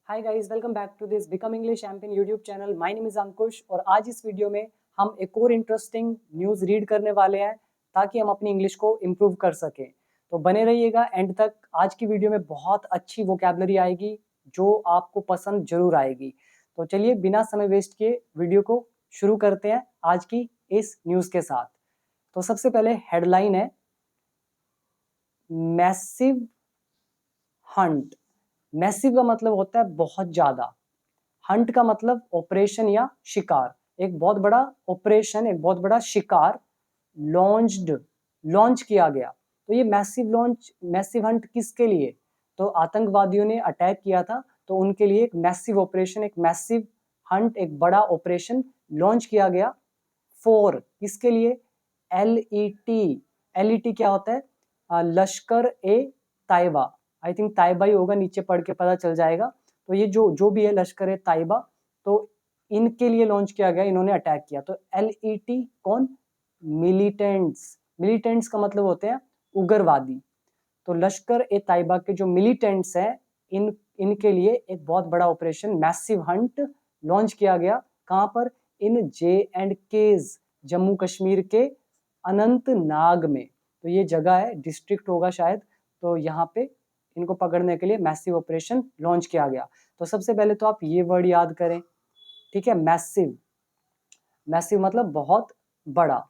Hi guys, welcome back to this become English champion YouTube channel. My name is Ankush और आज इस video में हम एक और इंटरेस्टिंग न्यूज़ रीड करने वाले हैं ताकि हम अपनी इंग्लिश को इम्प्रूव कर सकें। तो बने रहिएगा एंड तक। आज की वीडियो में बहुत अच्छी वोकैबुलरी आएगी जो आपको पसंद जरूर आएगी। तो चलिए बिना समय वेस्ट किए वीडियो को शुरू करते हैं आज की इस न्यूज़ के साथ। तो सबसे पहले हेडलाइन है मैसिव हंट। मैसिव का मतलब होता है बहुत ज्यादा, हंट का मतलब ऑपरेशन या शिकार। एक बहुत बड़ा ऑपरेशन, एक बहुत बड़ा शिकार लॉन्च किया गया। तो ये मैसिव हंट किसके लिए? तो आतंकवादियों ने अटैक किया था, तो उनके लिए एक मैसिव ऑपरेशन, एक मैसिव हंट, एक बड़ा ऑपरेशन लॉन्च किया गया। फॉर किसके लिए? LET। LET क्या होता है? लश्कर ए ताइबा। आई थिंक ताइबा ही होगा, नीचे पढ़ के पता चल जाएगा। तो ये जो भी है लश्कर ए ताइबा, तो इनके लिए लॉन्च किया गया, इन्होंने अटैक किया। तो LET कौन? मिलिटेंट्स। मिलिटेंट्स का मतलब होते हैं उग्रवादी। तो लश्कर ए ताइबा के जो मिलिटेंट्स हैं, इनके लिए एक बहुत बड़ा ऑपरेशन मैसिव हंट लॉन्च किया गया। कहां पर? इन J&Ks, जम्मू कश्मीर के अनंतनाग में। तो ये जगह है, डिस्ट्रिक्ट होगा शायद। तो यहाँ पे इनको पकड़ने के लिए मैसिव ऑपरेशन लॉन्च किया गया। तो सबसे पहले तो आप ये वर्ड याद करें, ठीक है? मैसिव। मैसिव मतलब बहुत बड़ा,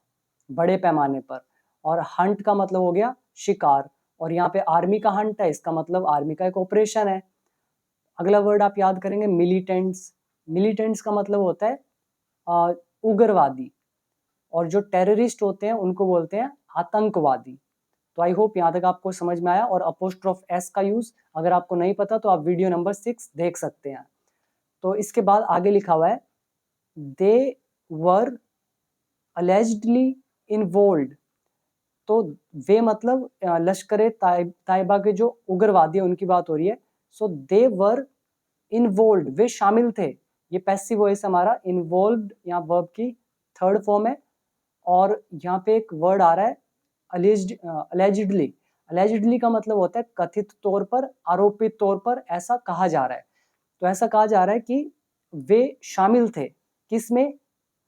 बड़े पैमाने पर। और हंट का मतलब हो गया शिकार। और यहाँ पे आर्मी का हंट है, इसका मतलब आर्मी का एक ऑपरेशन है। अगला वर्ड आप याद करेंगे मिलिटेंट्स। मिलिटेंट्स का मतलब होता है उग्रवादी। और जो टेररिस्ट होते हैं उनको बोलते हैं आतंकवादी। तो आई होप यहाँ तक आपको समझ में आया। और अपोस्ट्रोफ एस का यूज अगर आपको नहीं पता तो आप वीडियो नंबर 6 देख सकते हैं। तो इसके बाद आगे लिखा हुआ है दे वर अलेज्डली इन्वॉल्व्ड। तो वे मतलब लश्कर ताइबा के जो उग्रवादी है उनकी बात हो रही है। सो दे वर इन्वॉल्व्ड, वे शामिल थे। ये पैसिव वॉइस हमारा, इन्वॉल्व्ड यहाँ वर्ब की थर्ड फॉर्म है। और यहाँ पे एक वर्ड आ रहा है अलेजिडली। अलेजिडली का मतलब होता है कथित तौर पर, आरोपित तौर पर ऐसा कहा जा रहा है। तो ऐसा कहा जा रहा है कि वे शामिल थे किसमें?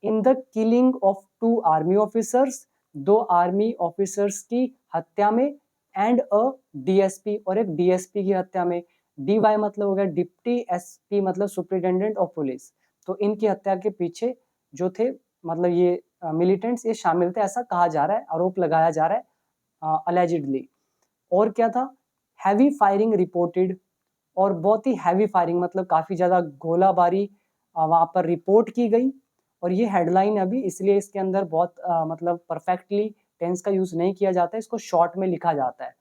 In the killing of 2 army officers, 2 army officers की हत्या में। एंड अ DSP, और एक DSP की हत्या में। DY मतलब हो गया डिप्टी, SP मतलब सुपरिटेंडेंट ऑफ पुलिस। तो इनकी हत्या के पीछे जो थे, मतलब ये मिलिटेंट्स, ये शामिल थे, ऐसा कहा जा रहा है, आरोप लगाया जा रहा है अलेजिडली। और क्या था? Heavy firing reported. और बहुत ही हैवी फायरिंग मतलब काफी ज्यादा गोलाबारी वहां पर रिपोर्ट की गई। और ये हेडलाइन अभी इसलिए इसके अंदर बहुत मतलब परफेक्टली टेंस का यूज नहीं किया जाता है, इसको शॉर्ट में लिखा जाता है।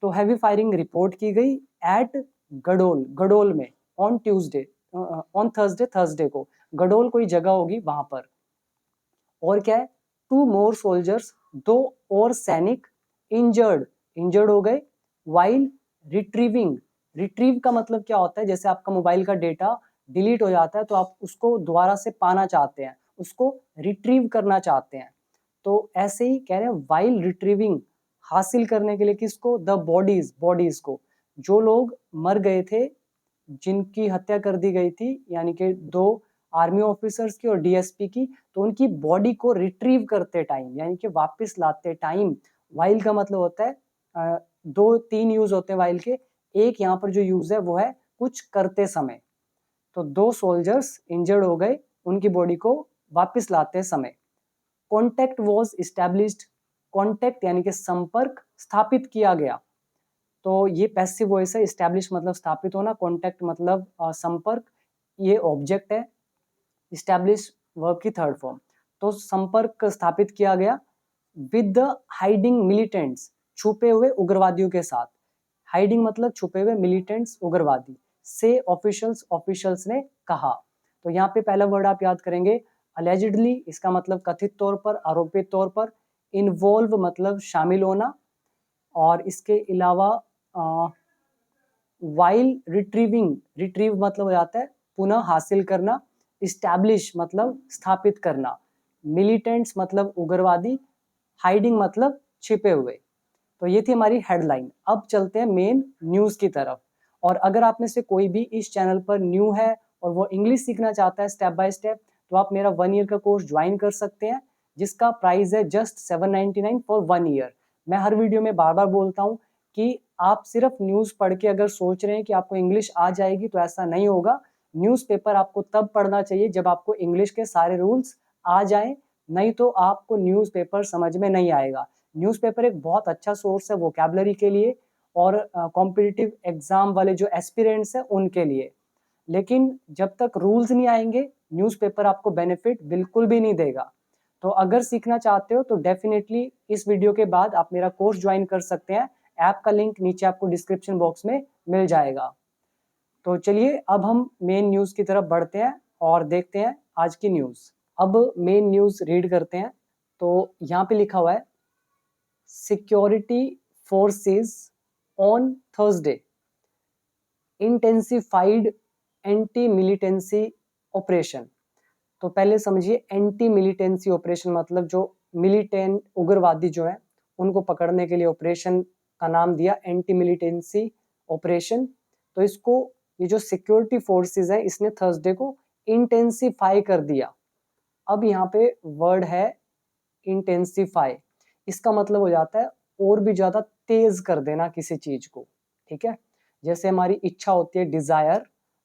तो हैवी फायरिंग रिपोर्ट की गई एट गडोल, गडोल में, ऑन ट्यूसडे, ऑन थर्सडे को। गडोल कोई जगह होगी वहां पर। और क्या है? 2 मोर सोल्जर्स, 2 और सैनिक, इंजर्ड हो गए। While retrieving. रिट्रीव का मतलब क्या होता है? जैसे आपका मोबाइल का डेटा डिलीट हो जाता है तो आप उसको दोबारा से पाना चाहते हैं, उसको रिट्रीव करना चाहते हैं। तो ऐसे ही कह रहे हैं वाइल रिट्रीविंग, हासिल करने के लिए किसको? द बॉडीज को। जो लोग मर गए थे, जिनकी हत्या कर दी गई थी, यानी कि 2 आर्मी ऑफिसर्स की और DSP की, तो उनकी बॉडी को रिट्रीव करते टाइम, यानी कि वापस लाते टाइम। वाइल का मतलब होता है 2-3 यूज होते हैं वाइल के। एक यहाँ पर जो यूज है वो है कुछ करते समय। तो 2 सोल्जर्स इंजर्ड हो गए, उनकी बॉडी को वापस लाते समय। Contact was established. कॉन्टेक्ट यानी कि संपर्क स्थापित किया गया। तो ये पैसिव वॉइस है। इस्टेब्लिश मतलब स्थापित होना, कॉन्टेक्ट मतलब संपर्क, ये ऑब्जेक्ट है। इस्टेब्लिश वर्ब की थर्ड फॉर्म। तो संपर्क स्थापित किया गया विद द हाइडिंग मिलिटेंट्स, छुपे हुए उग्रवादियों के साथ। हाइडिंग मतलब छुपे हुए, मिलिटेंट्स उग्रवादी। से ऑफिशियल्स ने कहा। तो यहाँ पे पहला वर्ड आप याद करेंगे अलेजिडली, इसका मतलब कथित तौर पर, आरोपित तौर पर। इन्वॉल्व मतलब शामिल होना। और इसके अलावा वाइल रिट्रीविंग, रिट्रीव मतलब हो जाता है पुनः हासिल करना। इस्टेब्लिश मतलब स्थापित करना। मिलिटेंट्स मतलब उग्रवादी। हाइडिंग मतलब छिपे हुए। तो ये थी हमारी हेडलाइन। अब चलते हैं मेन न्यूज की तरफ। और अगर आप में से कोई भी इस चैनल पर न्यू है और वो इंग्लिश सीखना चाहता है स्टेप बाय स्टेप, तो आप मेरा 1 ईयर का कोर्स ज्वाइन कर सकते हैं, जिसका प्राइस है जस्ट 799 फॉर 1 ईयर। मैं हर वीडियो में बार बार बोलता हूँ कि आप सिर्फ न्यूज़ पढ़ के अगर सोच रहे हैं कि आपको इंग्लिश आ जाएगी, तो ऐसा नहीं होगा। न्यूज़पेपर आपको तब पढ़ना चाहिए जब आपको इंग्लिश के सारे रूल्स आ जाएं, नहीं तो आपको न्यूज़पेपर समझ में नहीं आएगा। न्यूज़पेपर एक बहुत अच्छा सोर्स है वोकैबुलरी के लिए और कॉम्पिटिटिव एग्जाम वाले जो एस्पिरेंट्स हैं उनके लिए। लेकिन जब तक रूल्स नहीं आएंगे, न्यूज़पेपर आपको बेनिफिट बिल्कुल भी नहीं देगा। तो अगर सीखना चाहते हो तो डेफिनेटली इस वीडियो के बाद आप मेरा कोर्स ज्वाइन कर सकते हैं। ऐप का लिंक नीचे आपको डिस्क्रिप्शन बॉक्स में मिल जाएगा। तो चलिए अब हम मेन न्यूज़ की तरफ बढ़ते हैं और देखते हैं आज की न्यूज़। अब मेन न्यूज़ रीड करते हैं। तो यहाँ पे लिखा हुआ है, security forces on Thursday intensified anti militancy operation. तो पहले समझिए, एंटी मिलिटेंसी ऑपरेशन मतलब जो मिलिटेंट उग्रवादी जो है उनको पकड़ने के लिए ऑपरेशन का नाम दिया एंटी मिलिटेंसी ऑपरेशन। तो इसको ये जो सिक्योरिटी फोर्सेस है इसने थर्सडे को इंटेंसिफाई कर दिया। अब यहाँ पे वर्ड है इंटेंसिफाई, इसका मतलब हो जाता है और भी ज्यादा तेज कर देना किसी चीज को, ठीक है। जैसे हमारी इच्छा होती है डिजायर,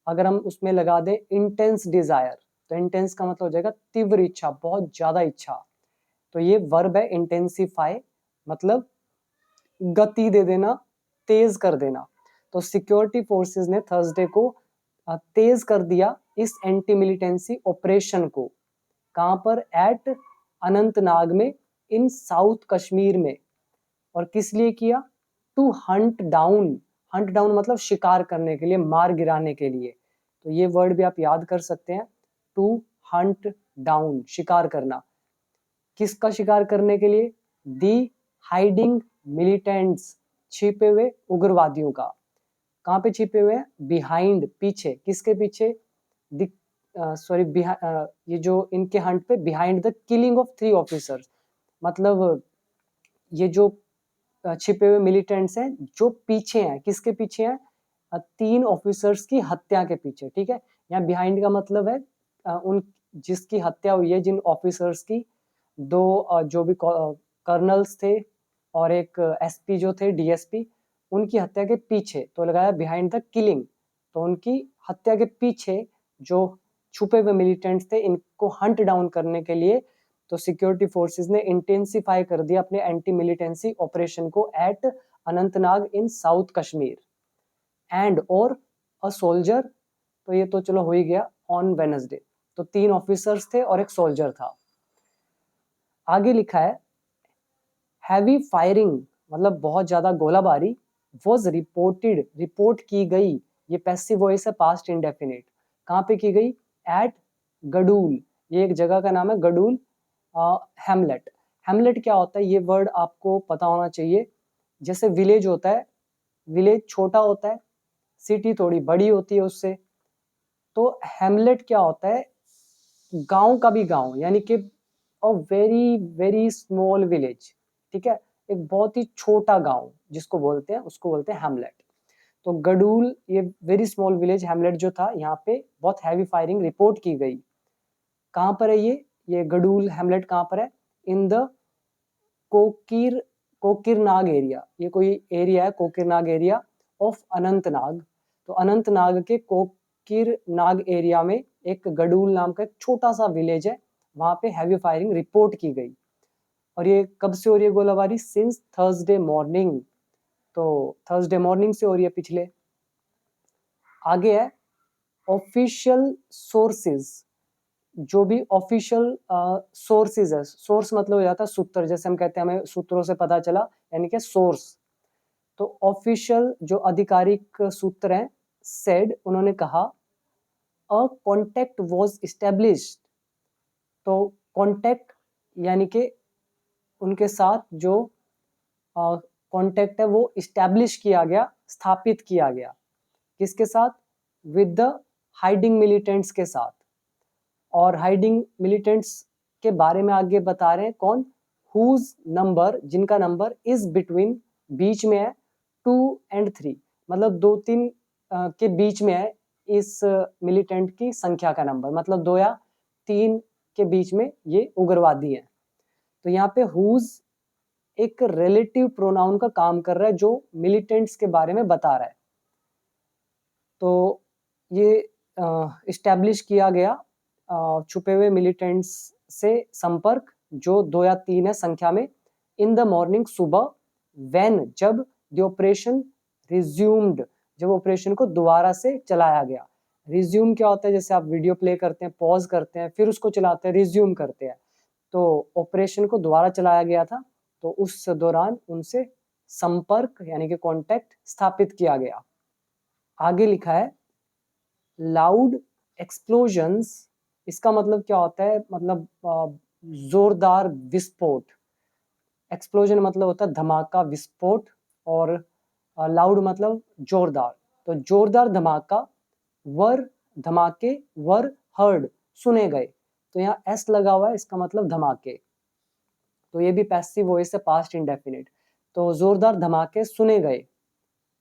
अगर हम उसमें लगा दे इंटेंस डिजायर, तो इंटेंस का मतलब हो जाएगा तीव्र इच्छा, बहुत ज्यादा इच्छा। तो ये वर्ब है इंटेंसिफाई, मतलब गति दे देना, तेज कर देना। तो सिक्योरिटी फोर्सेस ने थर्सडे को तेज कर दिया इस एंटी मिलिटेंसी ऑपरेशन को। कहां पर? एट अनंतनाग में, इन साउथ कश्मीर में। और किस लिए किया? To hunt down, hunt down मतलब शिकार करने के लिए, मार गिराने के लिए। तो ये वर्ड भी आप याद कर सकते हैं, टू हंट डाउन, शिकार करना। किसका शिकार करने के लिए? दी हाइडिंग मिलिटेंट्स, छिपे हुए उग्रवादियों का। कहां पे छिपे हुए हैं? बिहाइंड, पीछे। किसके पीछे? सॉरी, ये जो इनके हंट पे, behind the killing of 3 officers, मतलब ये जो छिपे हुए मिलिटेंट्स हैं जो पीछे हैं। किसके पीछे हैं? 3 ऑफिसर्स की हत्या के पीछे, ठीक है। यहाँ बिहाइंड का मतलब है उन जिसकी हत्या हुई है, जिन ऑफिसर्स की, 2 जो भी कर्नल्स थे और एक एसपी जो थे, डीएसपी, उनकी हत्या के पीछे। तो लगाया बिहाइंड द किलिंग, तो उनकी हत्या के पीछे जो छुपे हुए मिलिटेंट्स थे, इनको हंट डाउन करने के लिए तो सिक्योरिटी फोर्सेस ने इंटेंसिफाई कर दिया अपने एंटी मिलिटेंसी ऑपरेशन को at Anantnag in south Kashmir. And और अ सोल्जर, तो ये तो चलो हो ही गया, ऑन वेडनेसडे। तो 3 ऑफिसर्स थे और एक सोल्जर था। आगे लिखा है, हैवी फायरिंग मतलब बहुत ज्यादा गोलाबारी, वॉज रिपोर्टेड, रिपोर्ट की गई। ये पैसिव वॉइस है, पास्ट इंडेफिनिट। कहाँ पे की गई? एट गडूल, ये एक जगह का नाम है गडूल। हेमलेट, हेमलेट क्या होता है ये वर्ड आपको पता होना चाहिए। जैसे विलेज होता है, विलेज छोटा होता है, सिटी थोड़ी बड़ी होती है उससे। तो हेमलेट क्या होता है? गांव का भी गांव, यानी कि a very very small village, ठीक है। एक बहुत ही छोटा गांव जिसको बोलते हैं, उसको बोलते हैं हेमलेट। तो गडूल, ये वेरी स्मॉल विलेज हेमलेट जो था, यहाँ पे बहुत हैवी फायरिंग रिपोर्ट की गई। कहाँ पर है ये गडूल हेमलेट कहाँ पर है? इन द कोकिरनाग एरिया, ये कोई एरिया है कोकिरनाग एरिया ऑफ अनंतनाग। तो अनंतनाग के कोकिरनाग एरिया में एक गडूल नाम का एक छोटा सा विलेज है, वहां पे हैवी फायरिंग रिपोर्ट की गई। और ये कब से हो रही है गोलाबारी? Since Thursday morning. तो थर्सडे मॉर्निंग से हो रही है, पिछले। आगे है, ऑफिशियल सोर्सेज, जो भी ऑफिशियल सोर्सेज है, सोर्स मतलब हो जाता है सूत्र, जैसे हम कहते हैं हमें सूत्रों से पता चला, यानी कि सोर्स। तो ऑफिशियल जो आधिकारिक सूत्र हैं, सेड, उन्होंने कहा, अ कॉन्टेक्ट वॉज इस्टेब्लिश्ड। तो कॉन्टेक्ट यानी कि उनके साथ जो कॉन्टेक्ट है वो इस्टेब्लिश किया गया, स्थापित किया गया। किसके साथ? विद द हाइडिंग मिलिटेंट्स के साथ। और हाइडिंग मिलिटेंट्स के बारे में आगे बता रहे हैं, कौन? हुज नंबर, जिनका नंबर इज बिटवीन, बीच में है, 2 and 3, मतलब 2-3 के बीच में है इस मिलिटेंट की संख्या का नंबर, मतलब 2 या 3 के बीच में ये उग्रवादी है। तो यहाँ पे हुज एक रिलेटिव प्रोनाउन का काम कर रहा है जो मिलिटेंट्स के बारे में बता रहा है। तो ये इस्टेब्लिश किया गया छुपे हुए मिलिटेंट्स से संपर्क जो 2 या 3 है संख्या में, इन द मॉर्निंग सुबह, व्हेन जब, द ऑपरेशन रिज्यूम्ड जब ऑपरेशन को दोबारा से चलाया गया। रिज्यूम क्या होता है, जैसे आप वीडियो प्ले करते हैं, पॉज करते हैं, फिर उसको चलाते हैं, रिज्यूम करते हैं। तो ऑपरेशन को दोबारा चलाया गया था, तो उस दौरान उनसे संपर्क यानी कि कांटेक्ट स्थापित किया गया। आगे लिखा है लाउड एक्सप्लोजन्स, इसका मतलब क्या होता है, मतलब जोरदार विस्फोट। एक्सप्लोजन मतलब होता है धमाका, विस्फोट, और लाउड मतलब जोरदार। तो जोरदार धमाके वर हर्ड सुने गए। तो यहाँ एस लगा हुआ है, इसका मतलब धमाके। तो ये भी पैसिव वॉइस है, पास्ट इंडेफिनिट। तो जोरदार धमाके सुने गए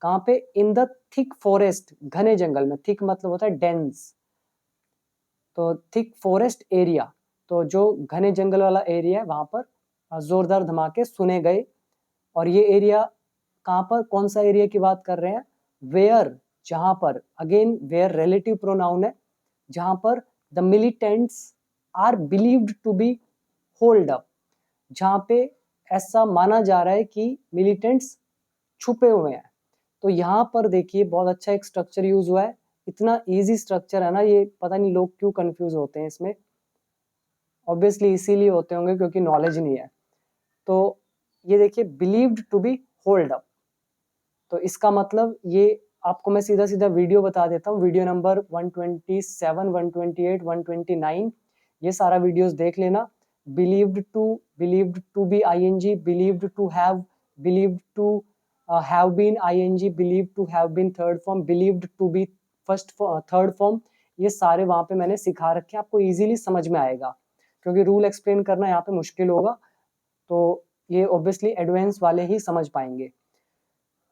कहाँ पे, इन द थिक फॉरेस्ट, घने जंगल में। थिक मतलब होता है डेंस, तो थिक फॉरेस्ट एरिया, तो जो घने जंगल वाला एरिया है वहां पर जोरदार धमाके सुने गए। और ये एरिया कहाँ पर, कौन सा एरिया की बात कर रहे हैं, वेयर, जहां पर, अगेन वेयर रिलेटिव प्रोनाउन है, जहां पर the militants are believed to be holed up, जहां पे ऐसा माना जा रहा है कि मिलिटेंट्स छुपे हुए हैं। तो यहाँ पर देखिए बहुत अच्छा एक स्ट्रक्चर यूज हुआ है, इतना इजी स्ट्रक्चर है ना ये, पता नहीं लोग क्यों कंफ्यूज होते हैं इसमें। ऑब्वियसली इसीलिए होते होंगे क्योंकि नॉलेज नहीं है। तो ये देखिए believed to be holed up, तो इसका मतलब ये आपको मैं सीधा सीधा वीडियो बता देता हूँ। वीडियो नंबर 127, 128, 129, ये सारा वीडियोस देख लेना। Believed to be ING, believed to have, believed to have been ING, believed to have been third form, believed to be first third form, ये सारे वहां पे मैंने सिखा रखे हैं, आपको इजीली समझ में आएगा। क्योंकि रूल एक्सप्लेन करना यहाँ पे मुश्किल होगा, तो ये ऑब्वियसली एडवांस वाले ही समझ पाएंगे।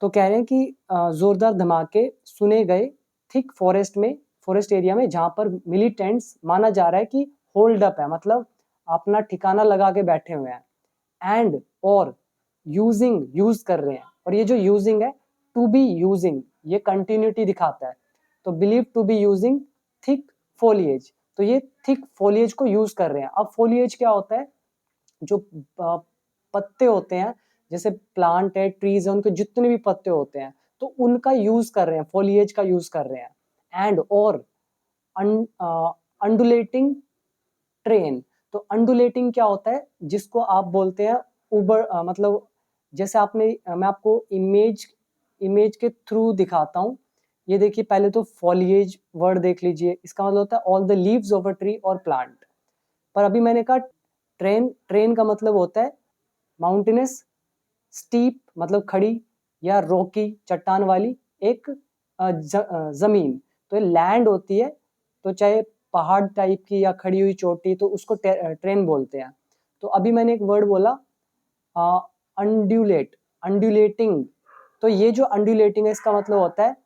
तो कह रहे हैं कि जोरदार धमाके सुने गए थिक फॉरेस्ट में, फॉरेस्ट एरिया में, जहां पर मिलिटेंट्स माना जा रहा है कि होल्ड अप है, मतलब अपना ठिकाना लगा के बैठे हुए हैं। एंड और यूज कर रहे हैं, और ये जो यूजिंग है, टू बी यूजिंग, ये कंटिन्यूटी दिखाता है। तो believe to be using thick foliage, तो ये थिक फोलिएज को यूज कर रहे हैं। अब फोलिएज क्या होता है, जो पत्ते होते हैं, जैसे प्लांट है, ट्रीज है, उनके जितने भी पत्ते होते हैं, तो उनका यूज कर रहे हैं, फोलिएज का यूज कर रहे हैं। एंड और अंडुलेटिंग ट्रेन, तो अंडुलेटिंग क्या होता है, जिसको आप बोलते हैं उबर, मतलब जैसे मैं आपको इमेज के थ्रू दिखाता हूँ। ये देखिए, पहले तो फॉलिएज वर्ड देख लीजिए, इसका मतलब होता है all the leaves of a tree और प्लांट। पर अभी मैंने कहा ट्रेन का मतलब होता है माउंटेनस, स्टीप मतलब खड़ी, या रॉकी चट्टान वाली एक जमीन। तो लैंड होती है, तो चाहे पहाड़ टाइप की या खड़ी हुई चोटी, तो उसको ट्रेन बोलते हैं। तो अभी मैंने एक वर्ड बोला अंड्यूलेटिंग, तो ये जो अंड्यूलेटिंग है, इसका मतलब होता है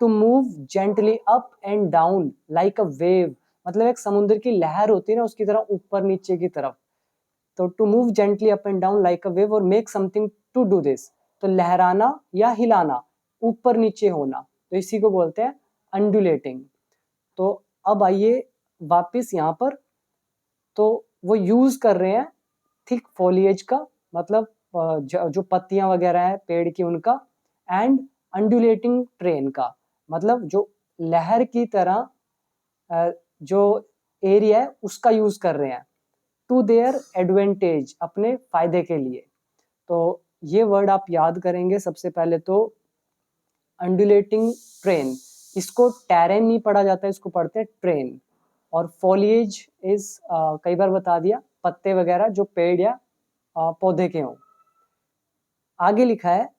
to move gently up and down like a wave, मतलब एक समुद्र की लहर होती है ना, उसकी तरह ऊपर नीचे की तरफ। तो to move gently up and down like a wave और make something to do this, तो लहराना या हिलाना, ऊपर नीचे होना, तो इसी को बोलते हैं अंडुलेटिंग। तो अब आइए वापस यहाँ पर, तो वो यूज कर रहे हैं थिक फॉलिएज का, मतलब जो पत्तियां वगैरह है पेड़ की उनका, एंड अंडुलेटिंग ट्रेन का, मतलब जो लहर की तरह जो एरिया है उसका यूज कर रहे हैं, टू देयर एडवांटेज, अपने फायदे के लिए। तो ये वर्ड आप याद करेंगे सबसे पहले तो अंडुलेटिंग ट्रेन, इसको टेरेन नहीं पढ़ा जाता है, इसको पढ़ते हैं ट्रेन। और फॉलिएज इज कई बार बता दिया, पत्ते वगैरह जो पेड़ या पौधे के हों। आगे लिखा है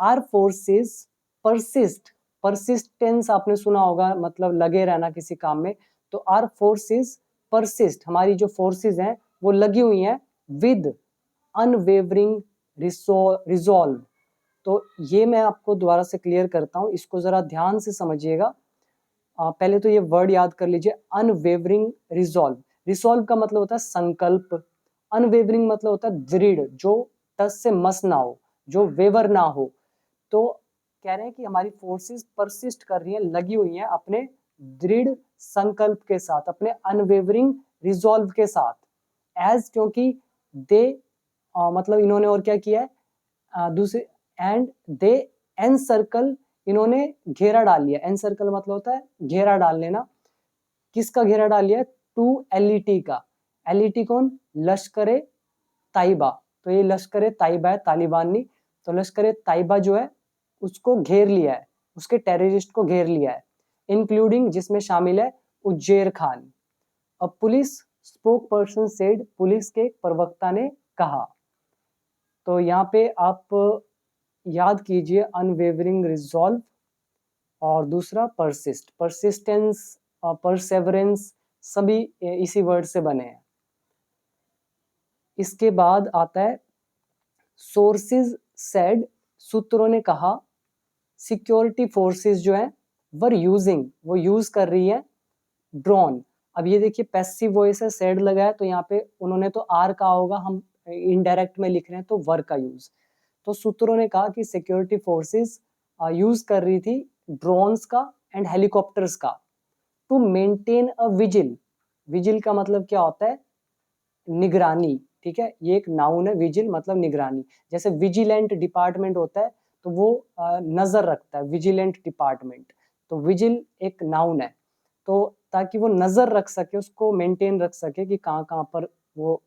आर फोर्सेस परसिस्ट, परसिस्टेंस आपने सुना होगा, मतलब लगे रहना किसी काम में। तो आर फोर्सेस परसिस्ट, हमारी जो फोर्सेस हैं वो लगी हुई हैं विद अनवेवरिंग रिजॉल्व, तो ये मैं आपको दोबारा से क्लियर करता हूँ, इसको ज़रा ध्यान से समझिएगा। पहले तो ये वर्ड याद कर लीजिए, अनवेवरिंग रिजॉल्व। रिसॉल्व का मतलब होता है संकल्प, अनवेवरिंग मतलब होता है दृढ़, जो टस से मस ना हो, जो वेवर ना हो। तो कह रहे हैं कि हमारी फोर्सेस परसिस्ट कर रही हैं, लगी हुई हैं अपने दृढ़ संकल्प के साथ, अपने अनवेवरिंग रिजॉल्व के साथ। एज क्योंकि दे मतलब इन्होंने और क्या किया है, दूसरे एंड दे एन सर्कल, इन्होंने घेरा डाल लिया। एन सर्कल मतलब होता है घेरा डाल लेना। किसका घेरा डाल लिया? टू एलईटी का। एलईटी कौन? लश्करे ताइबा। तो ये लश्करे ताइबा है, तालिबान नहीं। तो लश्करे ताइबा जो है उसको घेर लिया है, उसके टेररिस्ट को घेर लिया है, इंक्लूडिंग जिसमें शामिल है उज्जैर खान। अब police spoke person said, police के प्रवक्ता ने कहा। तो यहाँ पे आप याद कीजिए अनवेवरिंग रिजॉल्व और दूसरा परसिस्ट, परसिस्टेंस, परसेवरेंस, सभी इसी वर्ड से बने हैं। इसके बाद आता है सोर्सेज सेड, सूत्रों ने कहा, सिक्योरिटी फोर्सेस जो है वर यूजिंग, वो यूज कर रही है ड्रोन। अब ये देखिए पैसिव वॉइस है, सेड लगा है, तो यहाँ पे उन्होंने तो आर कहा होगा, हम इनडायरेक्ट में लिख रहे हैं तो वर का यूज। तो सूत्रों ने कहा कि सिक्योरिटी फोर्सेस यूज कर रही थी ड्रोन्स का एंड हेलीकॉप्टर्स का to maintain a vigil. Vigil का मतलब क्या होता है? निगरानी। ठीक है, ये एक नाउन है, विजिल मतलब निगरानी। जैसे विजिलेंट डिपार्टमेंट होता है तो वो नजर रखता है, विजिलेंट डिपार्टमेंट। तो विजिल एक नाउन है, तो ताकि वो नजर रख सके, उसको मेंटेन रख सके कि कहाँ कहाँ पर वो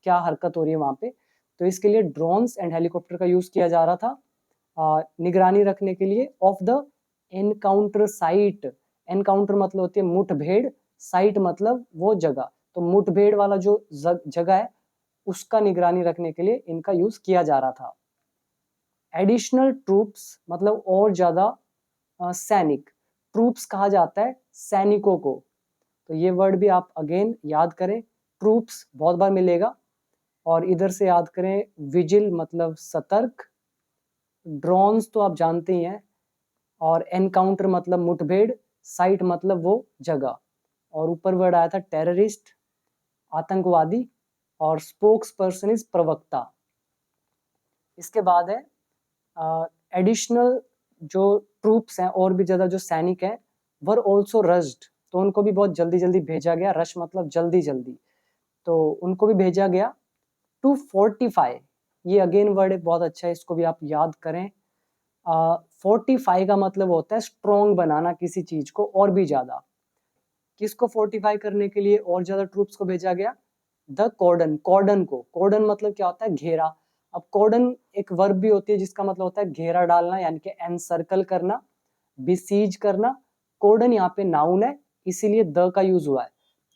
क्या हरकत हो रही है वहां पे। तो इसके लिए ड्रोन्स एंड हेलीकॉप्टर का यूज किया जा रहा था निगरानी रखने के लिए of the encounter site. Encounter मतलब होती है मुठभेड़, साइट मतलब वो जगह। तो मुठभेड़ वाला जो जगह है उसका निगरानी रखने के लिए इनका यूज किया जा रहा था। एडिशनल ट्रूप्स मतलब और ज्यादा सैनिक, ट्रूप्स कहा जाता है सैनिकों को। तो ये वर्ड भी आप अगेन याद करें, ट्रूप्स बहुत बार मिलेगा। और इधर से याद करें, विजिल मतलब सतर्क, ड्रोन्स तो आप जानते ही हैं, और एनकाउंटर मतलब मुठभेड़, साइट मतलब वो जगह। और ऊपर वर्ड आया था टेररिस्ट, आतंकवादी, और स्पोक्स पर्सन इज प्रवक्ता। इसके बाद है एडिशनल जो ट्रूप्स हैं, और भी ज्यादा जो सैनिक हैं, वर ऑल्सो रश्ड, तो उनको भी बहुत जल्दी जल्दी भेजा गया। रश मतलब जल्दी जल्दी, तो उनको भी भेजा गया टू फोर्टिफाई। ये अगेन वर्ड बहुत अच्छा है, इसको भी आप याद करें। फोर्टिफाई का मतलब होता है स्ट्रॉन्ग बनाना किसी चीज को और भी ज्यादा। किसको फोर्टिफाई करने के लिए और ज्यादा ट्रूप्स को भेजा गया? द कॉर्डन, कॉर्डन को। कॉर्डन मतलब क्या होता है? घेरा। अब कॉर्डन एक वर्ब भी होती है जिसका मतलब होता है घेरा डालना, यानी कि एनसर्कल करना, बिसीज करना। कॉर्डन यहाँ पे नाउन है, इसीलिए द का यूज हुआ है।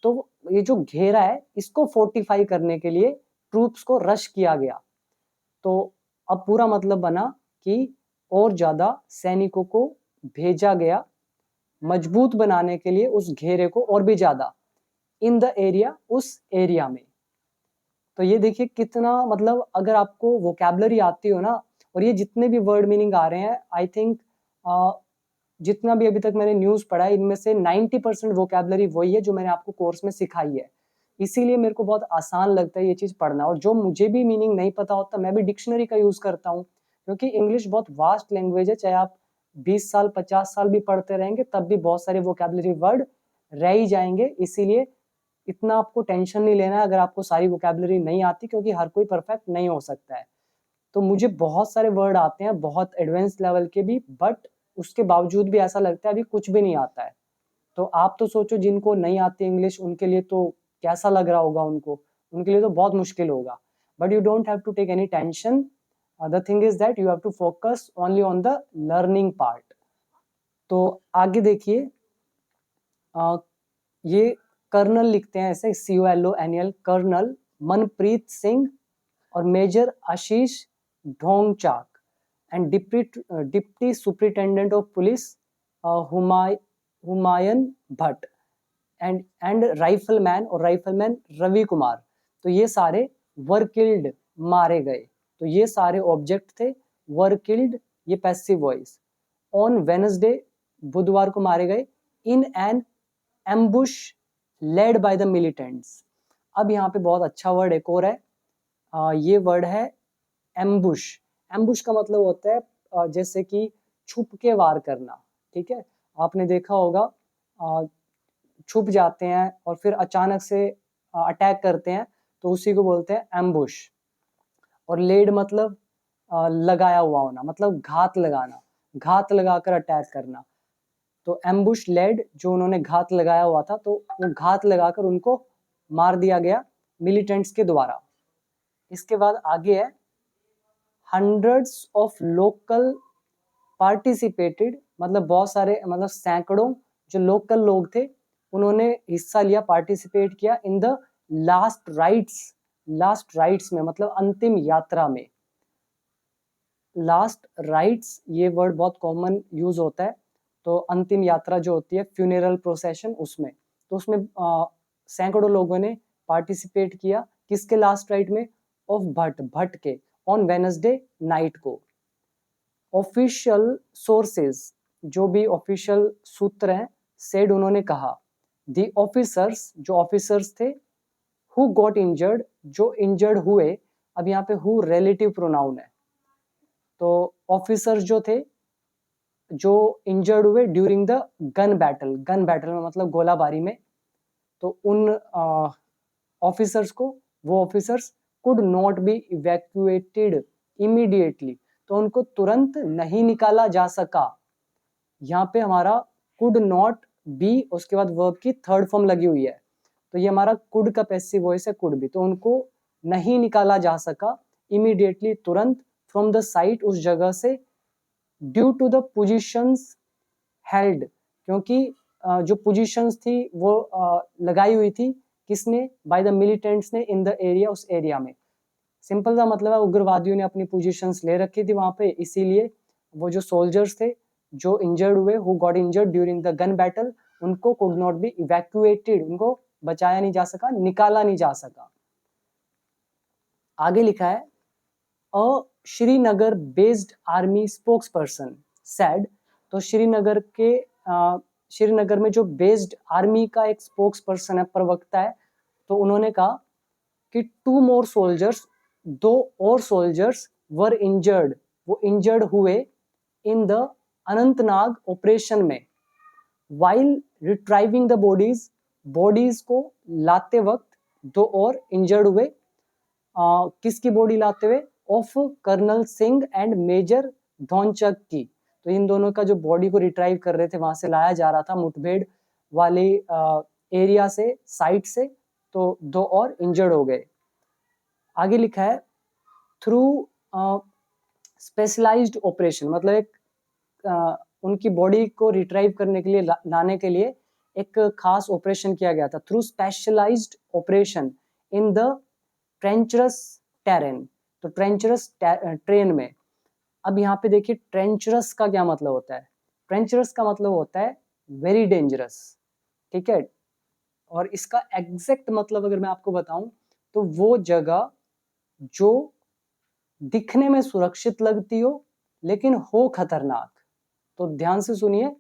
तो ये जो घेरा है इसको फोर्टिफाई करने के लिए ट्रूप्स को रश किया गया। तो अब पूरा मतलब बना कि और ज्यादा सैनिकों को भेजा गया मजबूत बनाने के लिए उस घेरे को, और भी ज्यादा, इन द एरिया, उस एरिया में। तो ये देखिए कितना, मतलब अगर आपको वोकैबुलरी आती हो ना, और ये जितने भी वर्ड मीनिंग आ रहे हैं, आई थिंक जितना भी अभी तक मैंने न्यूज पढ़ा है, इनमें से 90% वोकैबुलरी वही है जो मैंने आपको कोर्स में सिखाई है। इसीलिए मेरे को बहुत आसान लगता है ये चीज पढ़ना। और जो मुझे भी मीनिंग नहीं पता होता, मैं भी डिक्शनरी का यूज करता हूँ, क्योंकि इंग्लिश बहुत वास्ट लैंग्वेज है। चाहे आप 20 साल 50 साल भी पढ़ते रहेंगे तब भी बहुत सारे वोकैबुलरी वर्ड रह ही जाएंगे। इसीलिए इतना आपको टेंशन नहीं लेना है अगर आपको सारी वोकैबुलरी नहीं आती, क्योंकि हर कोई परफेक्ट नहीं हो सकता है। तो मुझे बहुत सारे वर्ड आते हैं, बहुत एडवांस लेवल के भी, बट उसके बावजूद भी ऐसा लगता है अभी कुछ भी नहीं आता है। तो आप तो सोचो जिनको नहीं आती इंग्लिश, उनके लिए तो कैसा लग रहा होगा उनको, उनके लिए तो बहुत मुश्किल होगा। But you don't have to take any tension. The thing is that you have to focus only on the learning part. तो आगे देखिए, ये कर्नल लिखते हैं ऐसे, COLONEL, कर्नल मनप्रीत सिंह और major Ashish Dhonchak and deputy superintendent of police Humayun Bhat and rifleman, और rifleman Ravi Kumar. तो ये सारे वर किल्ड, मारे गए। तो ये सारे ऑब्जेक्ट थे वर किल्ड, ये पैसिव वॉइस। ऑन वेनसडे, बुधवार को मारे गए। In an ambush led by the militants. अब यहाँ पे बहुत अच्छा वर्ड एक और है, ये वर्ड है एम्बुश। एम्बुश का मतलब होता है जैसे कि छुप के वार करना, ठीक है। आपने देखा होगा छुप जाते हैं और फिर अचानक से अटैक करते हैं, तो उसी को बोलते हैं एम्बुश। और लेड मतलब लगाया हुआ होना, मतलब घात लगाना, घात लगाकर अटैक करना। तो एम्बुश लेड, जो उन्होंने घात लगाया हुआ था, तो वो घात लगाकर उनको मार दिया गया मिलिटेंट्स के द्वारा। इसके बाद आगे है हंड्रेड्स ऑफ लोकल पार्टिसिपेटेड, मतलब बहुत सारे, मतलब सैकड़ों जो लोकल लोग थे उन्होंने हिस्सा लिया, पार्टिसिपेट किया in the last rites. Last rites में मतलब अंतिम यात्रा में। लास्ट राइट्स ये वर्ड बहुत कॉमन यूज होता है, तो अंतिम यात्रा जो होती है फ्यूनरल प्रोसेशन, उसमें, तो उसमें सैकड़ों लोगों ने पार्टिसिपेट किया किसके लास्ट राइट में, ऑफ भट्ट, भट्ट के, ऑन वेनसडे नाइट को। ऑफिशियल सोर्सेज, जो भी ऑफिशियल सूत्र हैं, सेड उन्होंने कहा, द ऑफिसर्स, जो ऑफिसर्स थे, हु गॉट इंजर्ड, जो इंजर्ड हुए। अब यहाँ पे हु रिलेटिव प्रोनाउन है, तो ऑफिसर्स जो थे जो इंजर्ड हुए during the gun battle, gun battle में मतलब गोलाबारी में, तो उन ऑफिसर्स को, वो officers could not be evacuated immediately, तो उनको तुरंत नहीं निकाला जा सका। यहाँ पे हमारा कुड नॉट बी, उसके बाद वर्ब की थर्ड फॉर्म लगी हुई है, तो ये हमारा कुड का पैसिव वॉइस है, कुड भी, तो उनको नहीं निकाला जा सका इमीडिएटली, तुरंत, फ्रॉम द साइट, उस जगह से, due to the positions held, क्योंकि जो पोजीशंस थी वो लगाई हुई थी किसने, बाय द मिलिटेंट्स ने, इन द एरिया, उस एरिया में। सिंपल सा मतलब है उग्रवादियों ने अपनी पोजीशंस ले रखी थी वहां पे, इसीलिए वो जो सोल्जर्स थे जो इंजर्ड हुए, who got injured during the gun battle, उनको कुड नॉट बी इवैक्यूएटेड, उनको बचाया नहीं जा सका, निकाला नहीं जा सका। आगे लिखा है a Srinagar based army spokesperson said, तो श्रीनगर के श्रीनगर में जो बेस्ड आर्मी का एक स्पोक्स पर्सन है, प्रवक्ता है, तो उन्होंने कहा कि 2 मोर सोल्जर्स, 2 और सोल्जर्स वर इंजर्ड, वो इंजर्ड हुए इन द अनंतनाग ऑपरेशन में, while retrieving the bodies, bodies को लाते वक्त 2 और इंजर्ड हुए। किसकी बॉडी लाते हुए, of colonel Singh and major Dhonchak की, तो इन दोनों का जो बॉडी को रिट्राइव कर रहे थे, वहां से लाया जा रहा था मुठभेड़ वाले एरिया से, साइट से, तो 2 और इंजर्ड हो गए। आगे लिखा है थ्रू स्पेशलाइज्ड ऑपरेशन, मतलब एक उनकी बॉडी को रिट्राइव करने के लिए, लाने के लिए एक खास ऑपरेशन किया गया था, through specialised operation in the treacherous terrain, तो ट्रेंचरस ट्रेन में। अब यहाँ पे देखिए ट्रेंचरस का क्या मतलब होता है, ट्रेंचरस का मतलब होता है वेरी डेंजरस, ठीक है। और इसका एग्जैक्ट मतलब अगर मैं आपको बताऊं, तो वो जगह जो दिखने में सुरक्षित लगती हो लेकिन हो खतरनाक, तो ध्यान से सुनिए,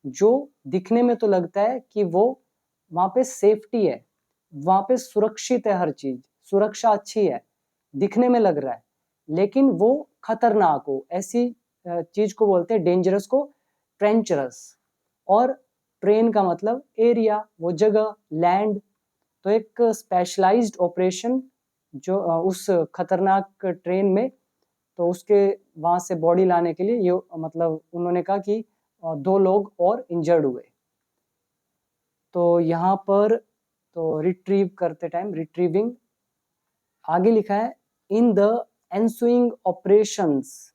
जो दिखने में तो लगता है कि वो वहां पे सेफ्टी है, वहां पे सुरक्षित है, हर चीज सुरक्षा अच्छी है, दिखने में लग रहा है, लेकिन वो खतरनाक हो, ऐसी चीज को बोलते हैं, डेंजरस को ट्रेंचरस। और ट्रेन का मतलब एरिया, वो जगह, लैंड, तो एक स्पेशलाइज्ड ऑपरेशन जो उस खतरनाक ट्रेन में, तो उसके वहां से बॉडी लाने के लिए ये, मतलब उन्होंने कहा कि 2 लोग और इंजर्ड हुए। तो यहाँ पर तो रिट्रीव करते टाइम, रिट्रीविंग। आगे लिखा है इन द एनसुइंग ऑपरेशंस,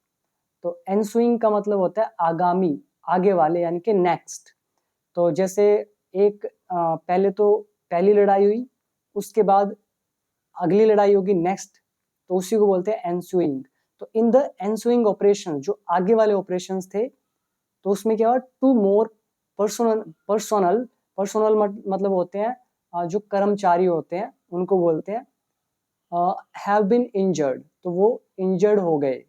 तो एनसुइंग का मतलब होता है आगामी, आगे वाले, यानी कि नेक्स्ट। तो जैसे एक पहले तो पहली लड़ाई हुई, उसके बाद अगली लड़ाई होगी नेक्स्ट, तो उसी को बोलते हैं एनसुइंग। तो इन द एनसुइंग ऑपरेशन, जो आगे वाले ऑपरेशंस थे, तो उसमें क्या हुआ, 2 मोर पर्सोनल मतलब होते हैं जो कर्मचारी होते हैं, उनको बोलते हैं हैव बीन इंजर्ड, तो वो इंजर्ड हो गए।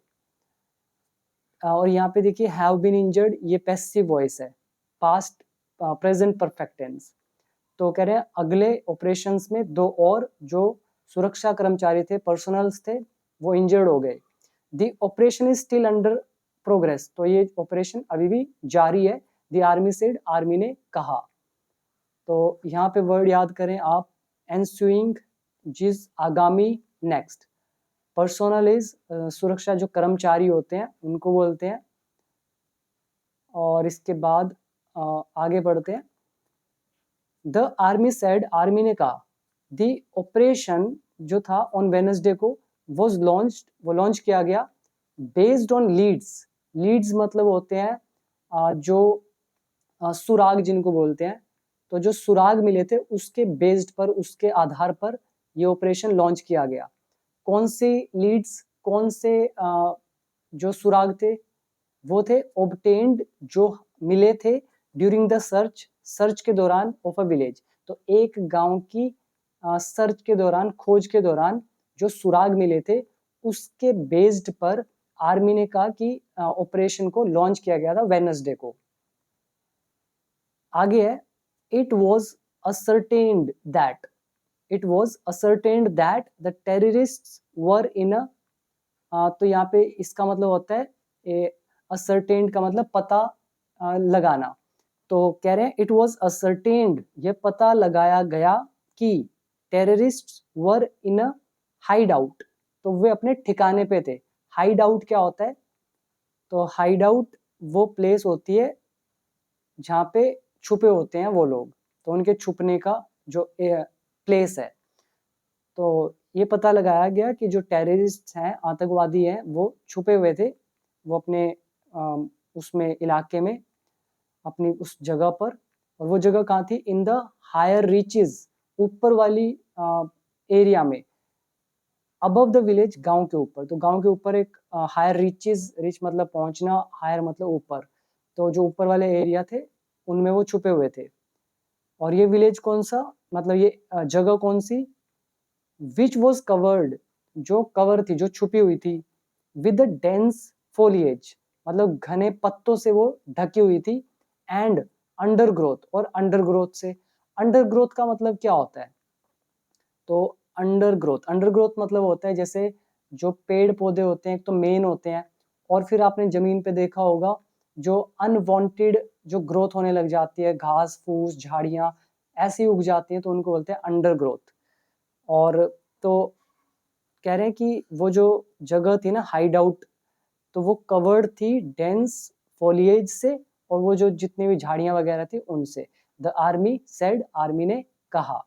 और यहाँ पे देखिए हैव बीन इंजर्ड, ये पैसिव वॉइस है, पास्ट प्रेजेंट परफेक्ट टेंस। तो कह रहे हैं अगले ऑपरेशंस में 2 और जो सुरक्षा कर्मचारी थे, पर्सनल्स थे, वो इंजर्ड हो गए। The operation is still under progress, तो ये ऑपरेशन अभी भी जारी है। द आर्मी सेड, आर्मी ने कहा। तो यहाँ पे वर्ड याद करें आप, एनस्यूइंग, जिस, आगामी, नेक्स्ट। पर्सोनल इज सुरक्षा जो कर्मचारी होते हैं उनको बोलते हैं। और इसके बाद आगे बढ़ते हैं। द आर्मी सेड, आर्मी ने कहा। द ऑपरेशन जो था ऑन वेडनेसडे को वॉज लॉन्च्ड, वो लॉन्च किया गया बेस्ड ऑन लीड्स। लीड्स मतलब होते हैं जो सुराग जिनको बोलते हैं। तो जो सुराग मिले थे उसके बेस्ड पर, उसके आधार पर ये ऑपरेशन लॉन्च किया गया। कौन से लीड्स, कौन से जो सुराग थे, वो थे ऑब्टेन्ड, जो मिले थे ड्यूरिंग द सर्च, सर्च के दौरान, ऑफ अ विलेज। तो एक गांव की सर्च के दौरान, खोज के दौरान जो सुराग मिले थे उसके बेस्ड पर आर्मी ने कहा कि ऑपरेशन को लॉन्च किया गया था वेडनेसडे को। आगे है, it was ascertained that, it was ascertained that the terrorists were in a, तो यहाँ पे इसका मतलब होता है असर्टेन्ड का मतलब पता लगाना। तो कह रहे हैं इट वॉज असर्टेन्ड, ये पता लगाया गया कि terrorist were in a hide out, तो वे अपने ठिकाने पे थे। हाइड आउट क्या होता है? तो हाइड आउट वो प्लेस होती है जहाँ पे छुपे होते हैं वो लोग, तो उनके छुपने का जो प्लेस है। तो ये पता लगाया गया कि जो टेररिस्ट हैं, आतंकवादी हैं, वो छुपे हुए थे, वो अपने उसमें इलाके में, अपनी उस जगह पर। और वो जगह कहाँ थी? इन द हायर रीचेस, ऊपर वाली एरिया में। अबव द विलेज, गांव के ऊपर। तो गांव के ऊपर एक हायर रीचेस, रिच मतलब पहुंचना, हायर मतलब ऊपर। तो जो ऊपर वाले एरिया थे उनमें वो छुपे हुए थे। और ये विलेज कौन सा, मतलब ये जगह कौन सी? विच वॉज कवर्ड, जो कवर थी, जो छुपी हुई थी, विद डेंस फोलिएज, मतलब घने पत्तों से वो ढकी हुई थी। एंड अंडरग्रोथ, और अंडरग्रोथ से, अंडरग्रोथ का मतलब क्या होता है? तो अंडरग्रोथ, अंडरग्रोथ मतलब होता है जैसे जो पेड़ पौधे होते हैं, एक तो मेन होते हैं, और फिर आपने जमीन पे देखा होगा जो अनवांटेड जो ग्रोथ होने लग जाती है, घास फूस, झाड़ियां ऐसी उग जाती हैं, तो उनको बोलते हैं अंडरग्रोथ। और तो कह रहे हैं कि वो जो जगह थी ना, हाइड आउट, तो वो कवर्ड थी डेंस फोलिएज से, और वो जो जितनी भी झाड़ियां वगैरह थी उनसे। द आर्मी सेड, आर्मी ने कहा।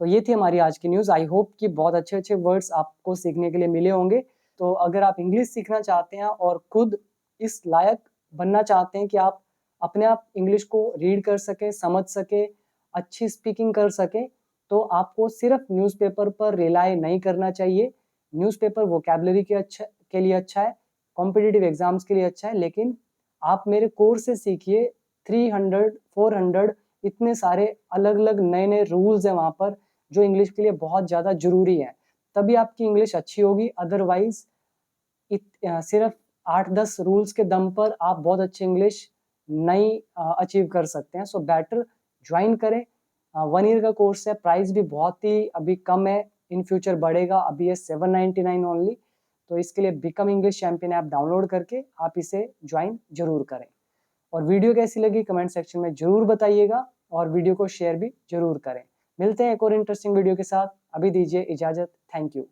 तो ये थी हमारी आज की न्यूज़। आई होप कि बहुत अच्छे अच्छे वर्ड्स आपको सीखने के लिए मिले होंगे। तो अगर आप इंग्लिश सीखना चाहते हैं और खुद इस लायक बनना चाहते हैं कि आप अपने आप इंग्लिश को रीड कर सके, समझ सके, अच्छी स्पीकिंग कर सके, तो आपको सिर्फ न्यूज़पेपर पर रिलाई नहीं करना चाहिए। न्यूज़पेपर वोकैबुलरी के लिए अच्छा है, कॉम्पिटिटिव एग्जाम्स के लिए अच्छा है, लेकिन आप मेरे कोर्स से सीखिए। 300, 400 इतने सारे अलग अलग नए नए रूल्स हैं वहाँ पर, जो इंग्लिश के लिए बहुत ज़्यादा जरूरी है। तभी आपकी इंग्लिश अच्छी होगी। अदरवाइज सिर्फ 8-10 रूल्स के दम पर आप बहुत अच्छी इंग्लिश नहीं अचीव कर सकते हैं। सो बेटर ज्वाइन करें। 1 ईयर का कोर्स है, प्राइस भी बहुत ही अभी कम है, इन फ्यूचर बढ़ेगा। अभी ये 799 ओनली। तो इसके लिए become English champion app download करके आप इसे ज्वाइन जरूर करें। और वीडियो कैसी लगी कमेंट सेक्शन में जरूर बताइएगा, और वीडियो को शेयर भी जरूर करें। मिलते हैं एक और इंटरेस्टिंग वीडियो के साथ। अभी दीजिए इजाजत। Thank you.